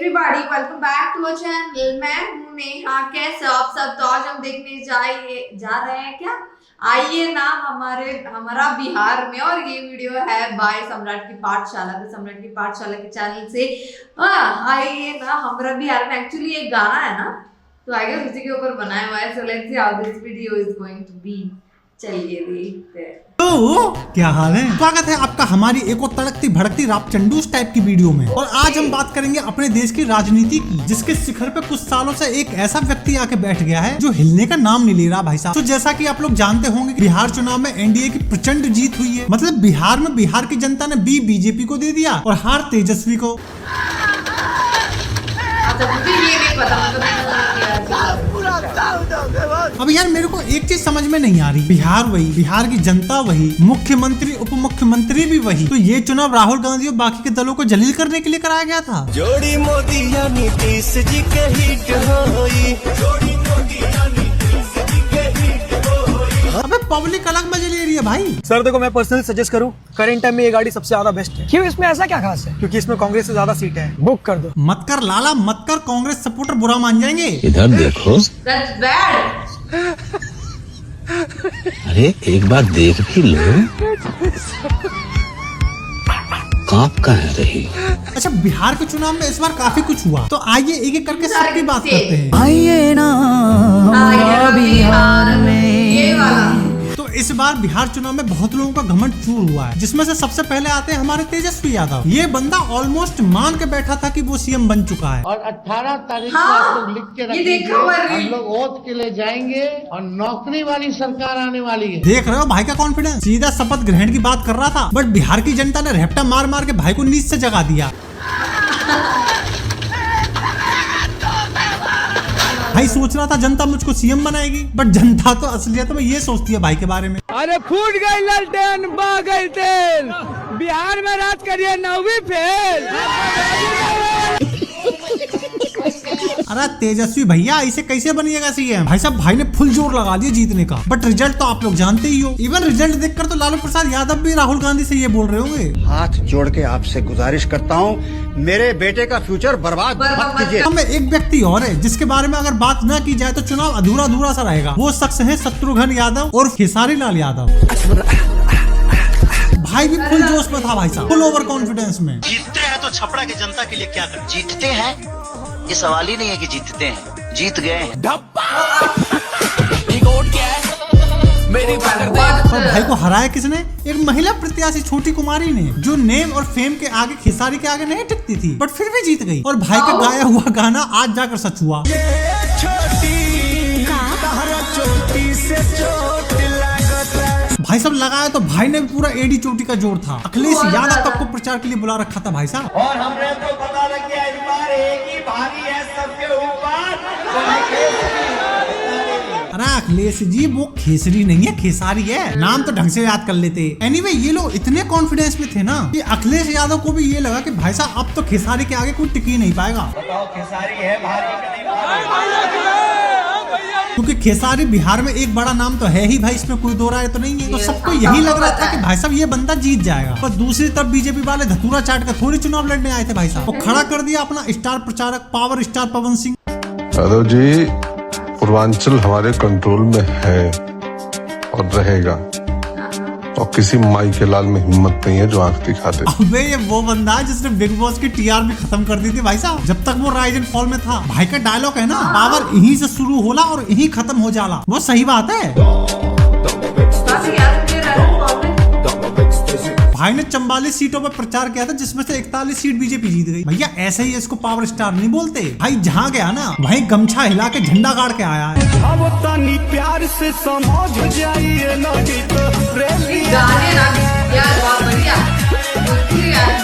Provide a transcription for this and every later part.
Everybody welcome back to our channel. मैं हूं नेहा। कैसे आप सब? तो आज हम देखने जा रहे हैं क्या, आइए ना हमारा बिहार में। और ये वीडियो है बाय सम्राट की पाठशाला, तो सम्राट की पाठशाला के चैनल से आइए ना हमारा बिहार में। एक्चुअली एक गाना है ना, तो आई गेस उसी के ऊपर बनाया हुआ है। So let's see how this video is going to be. चलिए देखते हैं। तो क्या हाल है, स्वागत है आपका हमारी एक और तड़कती भड़कती रापचंडूस टाइप की वीडियो में। और आज हम बात करेंगे अपने देश की राजनीति की, जिसके शिखर पे कुछ सालों से एक ऐसा व्यक्ति आके बैठ गया है जो हिलने का नाम नहीं ले रहा भाई साहब। तो जैसा कि आप लोग जानते होंगे, बिहार चुनाव में एनडीए की प्रचंड जीत हुई है। मतलब बिहार में बिहार की जनता ने बीजेपी को दे दिया और हार तेजस्वी को। अब यार मेरे को एक चीज समझ में नहीं आ रही, बिहार वही, बिहार की जनता वही, मुख्यमंत्री उप मुख्यमंत्री भी वही, तो ये चुनाव राहुल गांधी और बाकी के दलों को जलील करने के लिए कराया गया था। जोड़ी मोदी या नीतीश जी के हिट होई, जोड़ी मोदी या नीतीश जी के हिट होई। अबे पब्लिक अलग मजे ले रही है भाई। सर देखो, मैं पर्सनली सजेस्ट करूं, करंट टाइम में ये गाड़ी सबसे ज्यादा बेस्ट है। क्यों, इसमें ऐसा क्या खास है? क्योंकि इसमें कांग्रेस से ज्यादा सीट है। बुक कर दो। मत कर लाला, मत कर, कांग्रेस सपोर्टर बुरा मान जाएंगे। इधर देखो, That's bad. अरे एक बार देख भी लो, कांप का है रही। अच्छा, बिहार के चुनाव में इस बार काफी कुछ हुआ, तो आइए एक एक करके सबकी बात करते हैं। आइए ना बिहार में। ये वाला तो इस बार बिहार चुनाव में बहुत लोगों का घमंड चूर हुआ है, जिसमें से सबसे पहले आते हैं हमारे तेजस्वी यादव। ये बंदा ऑलमोस्ट मान के बैठा था कि वो सीएम बन चुका है। और 18 तारीख को हाँ, आप लोग लिख के ये रखेंगे, देखा हुआ है। हम लोग वोट के लिए जाएंगे और नौकरी वाली सरकार आने वाली है। देख रहे हो भाई का कॉन्फिडेंस, सीधा शपथ ग्रहण की बात कर रहा था, बट बिहार की जनता ने रेपटा मार मार के भाई को नीच से जगा दिया। भाई सोच रहा था जनता मुझको सीएम बनाएगी, बट जनता तो असलियत में ये सोचती है भाई के बारे में। अरे फूट गई लालटेन, बह गई तेल, बिहार में राज करिए 9वीं फेल। अरे तेजस्वी भैया, इसे कैसे बनिएगा सीएम? भाई साहब, भाई ने फुल जोर लगा दिया जीतने का, बट रिजल्ट तो आप लोग जानते ही हो। इवन रिजल्ट देखकर तो लालू प्रसाद यादव भी राहुल गांधी से ये बोल रहे होंगे। हाथ जोड़ के आपसे गुजारिश करता हूँ, मेरे बेटे का फ्यूचर बर्बाद मत कीजिए। हमें एक व्यक्ति और है जिसके बारे में अगर बात न की जाए तो चुनाव अधूरा अधूरा सा रहेगा। वो शख्स है शत्रुघ्न यादव और खेसारी लाल यादव। भाई भी फुल जोश में था भाई साहब, फुल ओवर कॉन्फिडेंस में। जीतते हैं तो छपरा की जनता के लिए क्या कर? जीतते हैं, ये सवाल ही नहीं है कि जीतते हैं, जीत गए हैं। और भाई को हराया किसने? एक महिला प्रत्याशी छोटी कुमारी ने, जो नेम और फेम के आगे, खेसारी के आगे नहीं टिकती थी, बट फिर भी जीत गई। और भाई का गाया हुआ गाना आज जाकर सच हुआ। भाई सब लगाया तो भाई ने भी पूरा एडी चोटी का जोर था। अखिलेश यादव तक को प्रचार के लिए बुला रखा था भाई साहब। और हमने तो पता लग गया, इस बार एक ही भारी है सबके ऊपर। अरे अखिलेश जी, वो खेसरी नहीं है, खेसारी है। नाम तो ढंग से याद कर लेते। एनीवे, ये लोग इतने कॉन्फिडेंस में थे ना कि अखिलेश यादव को भी ये लगा कि भाई साहब अब तो खेसारी के आगे कोई टिक ही नहीं पाएगा। खेसारी है भारी, क्योंकि खेसारी बिहार में एक बड़ा नाम तो है ही भाई, इसमें कोई दो राय तो नहीं है। तो सबको यही लग रहा था कि भाई साहब ये बंदा जीत जाएगा। पर दूसरी तरफ बीजेपी वाले धतूरा चाट कर थोड़ी चुनाव लड़ने आए थे भाई साहब, और खड़ा कर दिया अपना स्टार प्रचारक पावर स्टार पवन सिंह। यादव जी, पूर्वांचल हमारे कंट्रोल में है और रहेगा, और किसी माई के लाल में हिम्मत नहीं है जो आंख दिखा दे। अबे ये वो बंदा है जिसने बिग बॉस की टीआरपी खत्म कर दी थी भाई साहब, जब तक वो राइज एंड फॉल में था। भाई का डायलॉग है ना, पावर यहीं से शुरू होला और यहीं खत्म हो जाला। वो सही बात है। भाई ने 44 सीटों पर प्रचार किया था, जिसमें से 41 सीट बीजेपी जीत गई। भैया ऐसे ही इसको पावर स्टार नहीं बोलते। भाई जहाँ गया ना, वहीं गमछा हिला के झंडा गाड़ के आया है। अब तानी प्यार से समझ जाइए, नहीं तो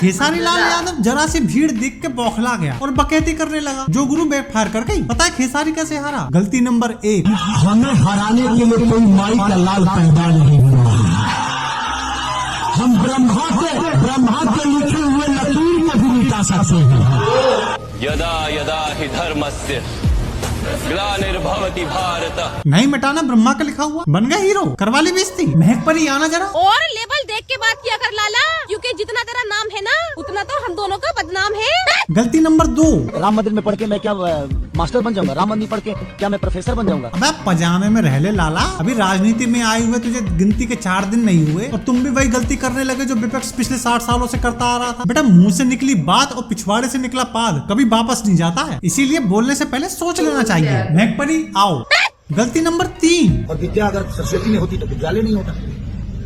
खेसारी लाल यादव जरा सी भीड़ देख के बौखला गया और बकैती करने लगा, जो गुरु बैकफायर कर गई। पता है खेसारी कैसे हारा? गलती नंबर 1, हमें हराने के लिए कोई माई का लाल पैदा नहीं हुआ। हम ब्रह्मा के लिखे हुए लकीर को भी मिटा सकते हैं। यदा यदा हि धर्मस्य ग्लानिर्भवति भारत। नहीं मिटाना ब्रह्मा का लिखा हुआ, बन गया हीरो। करवा ली बेइज्जती। महक पर ही आना जरा। और लेवल देख के बात किया कर लाला, क्योंकि जितना तेरा नाम है ना उतना तो हम दोनों का बदनाम है। गलती नंबर 2, राम मंदिर में पढ़ के मैं क्या मास्टर बन जाऊंगा? राम मंदिर पढ़ के क्या मैं प्रोफेसर बन जाऊंगा? अबे पजामे में रह ले लाला, अभी राजनीति में आए हुए तुझे गिनती के 4 दिन नहीं हुए और तुम भी वही गलती करने लगे जो विपक्ष पिछले 60 सालों से करता आ रहा था। बेटा मुंह से निकली बात और पिछवाड़े से निकला पाद कभी वापस नहीं जाता है, इसीलिए बोलने से पहले सोच लेना चाहिए। महकपरी आओ। गलती नंबर 3, और विद्या अगर सरस्वती में होती तो विद्यालय नहीं होता,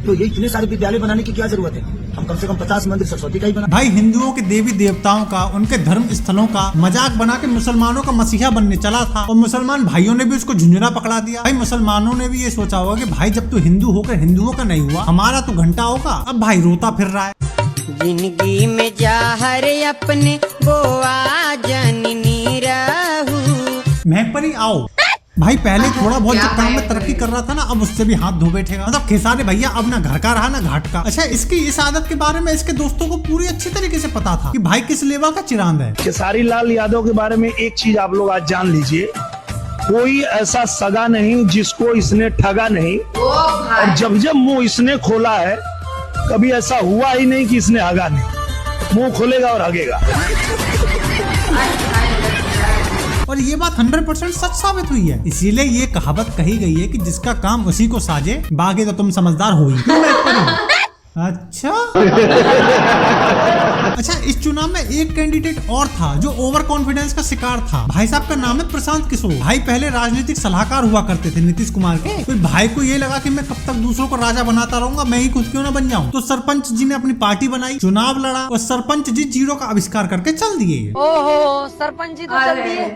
तो ये इतने सारे विद्यालय बनाने की क्या जरूरत है? हम कम से कम 50 मंदिर सरस्वती का ही बना। भाई हिंदुओं के देवी देवताओं का, उनके धर्म स्थलों का मजाक बना के मुसलमानों का मसीहा बनने चला था और मुसलमान भाइयों ने भी उसको झुंझुना पकड़ा दिया। भाई मुसलमानों ने भी ये सोचा होगा कि भाई जब तू हिंदू होकर हिंदुओं का नहीं हुआ, हमारा तो घंटा होगा। अब भाई रोता फिर रहा है। जिंदगी में जाहर अपने बोआ जननी रहू। महकपरी आओ। भाई पहले थोड़ा बहुत जो काम में तरक्की कर रहा था ना, अब उससे भी हाथ धो बैठेगा। मतलब खेसारी भैया अब ना घर का रहा ना घाट का। अच्छा इसकी इस आदत के बारे में इसके दोस्तों को पूरी अच्छी तरीके से पता था कि भाई किस लेवा का चिरांद है। खेसारी लाल यादव के बारे में एक चीज आप लोग आज जान लीजिए, कोई ऐसा सगा नहीं जिसको इसने ठगा नहीं, और जब जब मुंह इसने खोला है कभी ऐसा हुआ ही नहीं कि इसने हगा नहीं। मुंह खोलेगा और हगेगा। और ये बात 100% सच साबित हुई है। इसीलिए ये कहावत कही गई है कि जिसका काम उसी को साजे, बागे तो तुम समझदार हो ही। अच्छा अच्छा इस चुनाव में एक कैंडिडेट और था जो ओवर कॉन्फिडेंस का शिकार था। भाई साहब का नाम है प्रशांत किशोर। भाई पहले राजनीतिक सलाहकार हुआ करते थे नीतीश कुमार के। तो भाई को ये लगा कि मैं कब तक दूसरों को राजा बनाता रहूंगा, मैं ही खुद क्यों ना बन जाऊं। तो सरपंच जी ने अपनी पार्टी बनाई, चुनाव लड़ा और सरपंच जी 0 का आविष्कार करके चल दिए। ओहो सरपंच जी तो चल दिए,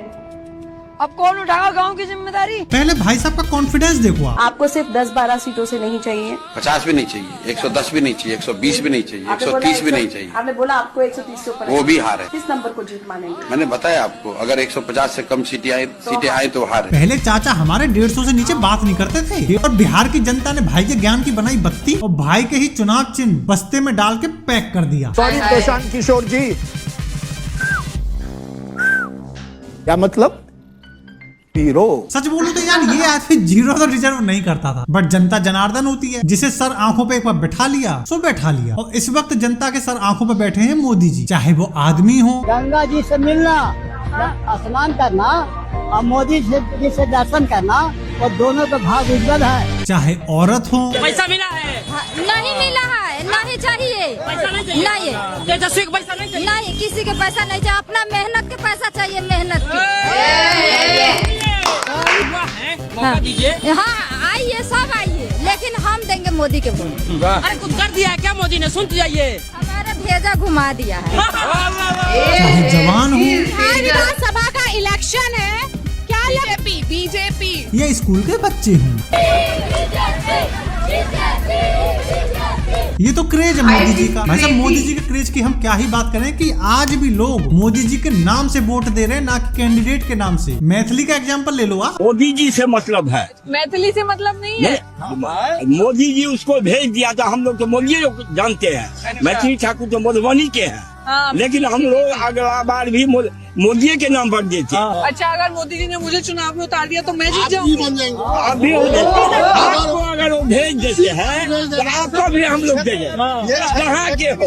अब कौन उठाएगा गांव की जिम्मेदारी? पहले भाई साहब का कॉन्फिडेंस देखो। आपको सिर्फ 10-12 सीटों से नहीं चाहिए, 50 भी नहीं चाहिए, 110 भी नहीं चाहिए, 120 भी नहीं चाहिए, 130 भी नहीं चाहिए। आपने बोला आपको 130 से ऊपर, वो भी हार है। किस नंबर को जीत मानेंगे? मैंने बताया आपको, अगर 150 से कम सीटें आए तो हार है। पहले चाचा हमारे 150 से नीचे बात नहीं करते थे और बिहार की जनता ने भाई के ज्ञान की बनाई बत्ती और भाई के ही चुनाव चिन्ह बस्ते में डाल के पैक कर दिया। सॉरी प्रशांत किशोर जी, क्या मतलब? हीरो। सच बोलूं तो यार ये आदमी 0 तो डिजर्व नहीं करता था, बट जनता जनार्दन होती है, जिसे सर आंखों पे एक बार बैठा लिया सो बैठा लिया। और इस वक्त जनता के सर आंखों पे बैठे हैं मोदी जी, चाहे वो आदमी हो। गंगा जी से मिलना, स्नान करना और मोदी जी से दर्शन करना, और दोनों का भाग उज्जवल है। चाहे औरत हो। पैसा मिला है? नहीं मिला है, नहीं चाहिए, पैसा नहीं चाहिए, नहीं तेजस्वी को पैसा नहीं चाहिए, नहीं किसी के पैसा नहीं चाहिए, अपना मेहनत के पैसा चाहिए, मेहनत के। हाँ आइए सब आइए, लेकिन हम देंगे मोदी के वोट। अरे कुछ कर दिया है क्या मोदी ने? सुन जाइए, हमारा भेजा घुमा दिया है। चाहे जवान हो। विधानसभा का इलेक्शन है, क्या बीजेपी ये स्कूल के बच्चे हैं। ये तो क्रेज है मोदी जी का। भाई साहब मोदी जी के क्रेज की हम क्या ही बात करें कि आज भी लोग मोदी जी के नाम से वोट दे रहे हैं, ना कि कैंडिडेट के नाम से। मैथिली का एग्जांपल ले लो आप। मोदी जी से मतलब है, मैथिली से मतलब नहीं है। मोदी जी उसको भेज दिया था, हम लोग तो मोदी जानते हैं। मैथिली ठाकुर तो मधुबनी के हैं, लेकिन हम लोग अगला बार भी मोदी के नाम पर देते। अच्छा अगर मोदी जी ने मुझे चुनाव में उतार दिया तो मैं जीत जाऊंगी। अभी आपको अगर वो भेज देते हैं तो आपको भी हम लोग देंगे। जहाँ के हो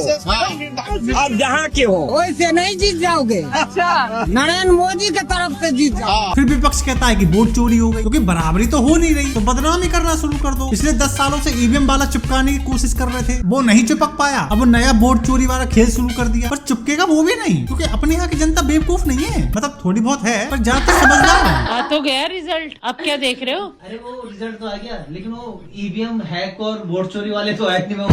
आप, जहाँ के हो वैसे नहीं जीत जाओगे। अच्छा नरेंद्र मोदी के तरफ से जीत जाओ। फिर विपक्ष कहता है कि वोट चोरी हो गई, क्योंकि बराबरी तो हो नहीं रही, तो बदनामी करना शुरू कर दो। पिछले 10 सालों से ईवीएम वाला चिपकाने की कोशिश कर रहे थे, वो नहीं चिपक पाया। अब वो नया वोट चोरी वाला खेल शुरू कर दिया, पर चिपकेगा वो भी नहीं, क्योंकि अपने यहाँ की जनता बेवकूफ नहीं है। मतलब थोड़ी बहुत है पर ज्यादातर समझदार है। आ तो गया रिजल्ट, अब क्या देख रहे हो? अरे वो रिजल्ट तो आ गया, लेकिन वो ईवीएम हैक और वोट चोरी वाले तो आए नहीं।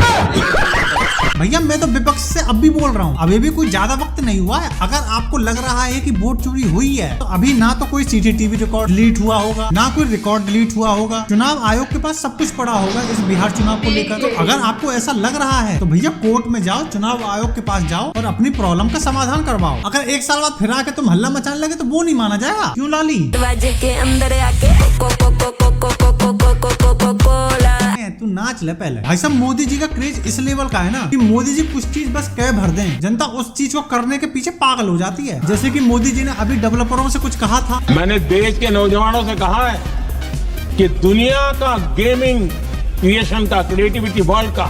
भैया मैं तो विपक्ष से अब भी बोल रहा हूँ, अभी भी कोई ज्यादा वक्त नहीं हुआ है। अगर आपको लग रहा है कि वोट चोरी हुई है, तो अभी ना तो कोई सीसीटीवी रिकॉर्ड डिलीट हुआ होगा, ना कोई रिकॉर्ड डिलीट हुआ होगा। चुनाव आयोग के पास सब कुछ पड़ा होगा इस बिहार चुनाव को लेकर। तो अगर आपको ऐसा लग रहा है तो भैया कोर्ट में जाओ, चुनाव आयोग के पास जाओ और अपनी प्रॉब्लम का समाधान करवाओ। अगर 1 साल बाद फिर आके तुम हल्ला मचाने लगे तो वो नहीं माना जाएगा। क्यों लाली? दरवाजे के अंदर आके तू नाच ले पहले। भाई साहब मोदी जी का क्रेज इस लेवल का है ना कि मोदी जी कुछ चीज बस कह भर दें, जनता उस चीज को करने के पीछे पागल हो जाती है। जैसे कि मोदी जी ने अभी डेवलपरों से कुछ कहा था। मैंने देश के नौजवानों से कहा है कि दुनिया का गेमिंग क्रिएशन का, क्रिएटिविटी वर्ल्ड का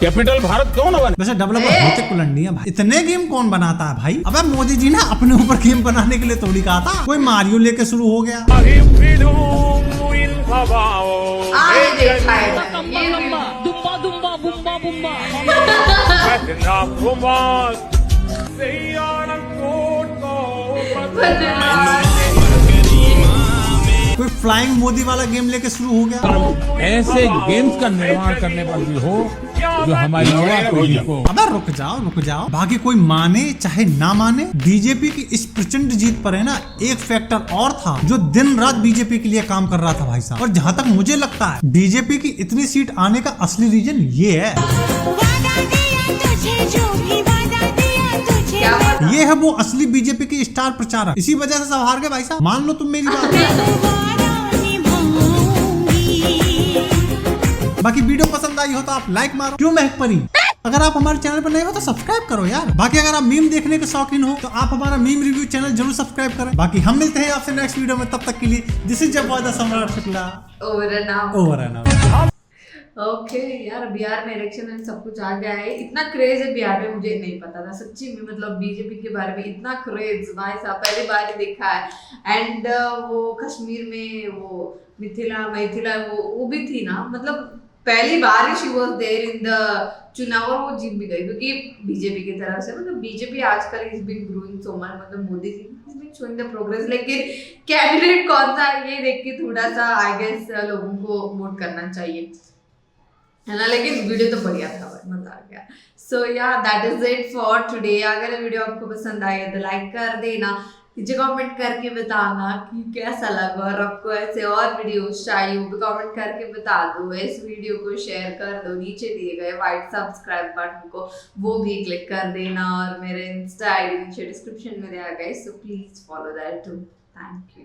कैपिटल भारत क्यों न बने? वैसे डेवलपर होते कुलंडी है भाई, इतने गेम कौन बनाता है भाई? अबे मोदी जी ने अपने ऊपर गेम बनाने के लिए थोड़ी कहा था, कोई मारियो लेके शुरू हो गया। कोई फ्लाइंग मोदी वाला गेम लेके शुरू हो गया। ऐसे गेम्स का निर्माण करने पर भी हो जो हमारी युवा पीढ़ी को। अबे रुक जाओ, बाकी कोई माने चाहे ना माने, बीजेपी की इस प्रचंड जीत पर है ना एक फैक्टर और था जो दिन रात बीजेपी के लिए काम कर रहा था भाई साहब। और जहाँ तक मुझे लगता है बीजेपी की इतनी सीट आने का असली रीजन ये है, ये है वो असली बीजेपी की स्टार प्रचारक। इसी वजह से सब हार गए भाई साहब, मान लो तुम मेरी बात। बाकी वीडियो पसंद आई हो तो आप लाइक मारो, क्यों महक परी। अगर आप हमारे चैनल पर नए हो तो सब्सक्राइब करो यार। बाकी अगर आप मीम देखने के शौकीन हो तो आप हमारा मीम रिव्यू चैनल जरूर सब्सक्राइब करें। बाकी हम मिलते हैं आपसे नेक्स्ट वीडियो में, तब तक के लिए दिस इज जब सम्राट Shukla over and out. Okay यार, बिहार में इलेक्शन में सब कुछ आ गया है। इतना क्रेज है बिहार में, मुझे नहीं पता था सच्ची में। मतलब बीजेपी के बारे में इतना क्रेज भाई साहब पहली बार ही देखा है। एंड वो कश्मीर में वो मिथिला वो भी थी ना, मतलब पहली बार ही she was there in the चुनाव और वो जीत भी गई क्योंकि बीजेपी की तरफ से। मतलब बीजेपी आजकल is been growing so much, मतलब Modi ji is been showing the progress. लेकिन कैंडिडेट कौन सा ये देख के थोड़ा सा आई गेस लोगों को वोट करना चाहिए है ना। लेकिन वीडियो तो बढ़िया था, मजा आ गया। सो या that is it for today. अगर वीडियो आपको पसंद आई है तो लाइक कर देना, नीचे कमेंट करके बताना कि कैसा लगा और आपको ऐसे और वीडियोस चाहिए वो भी कमेंट करके बता दो। इस वीडियो को शेयर कर दो, नीचे दिए गए व्हाइट सब्सक्राइब बटन को वो भी क्लिक कर देना और मेरे इंस्टा आईडी नीचे डिस्क्रिप्शन में दिया गया है, so please follow that too. Thank you.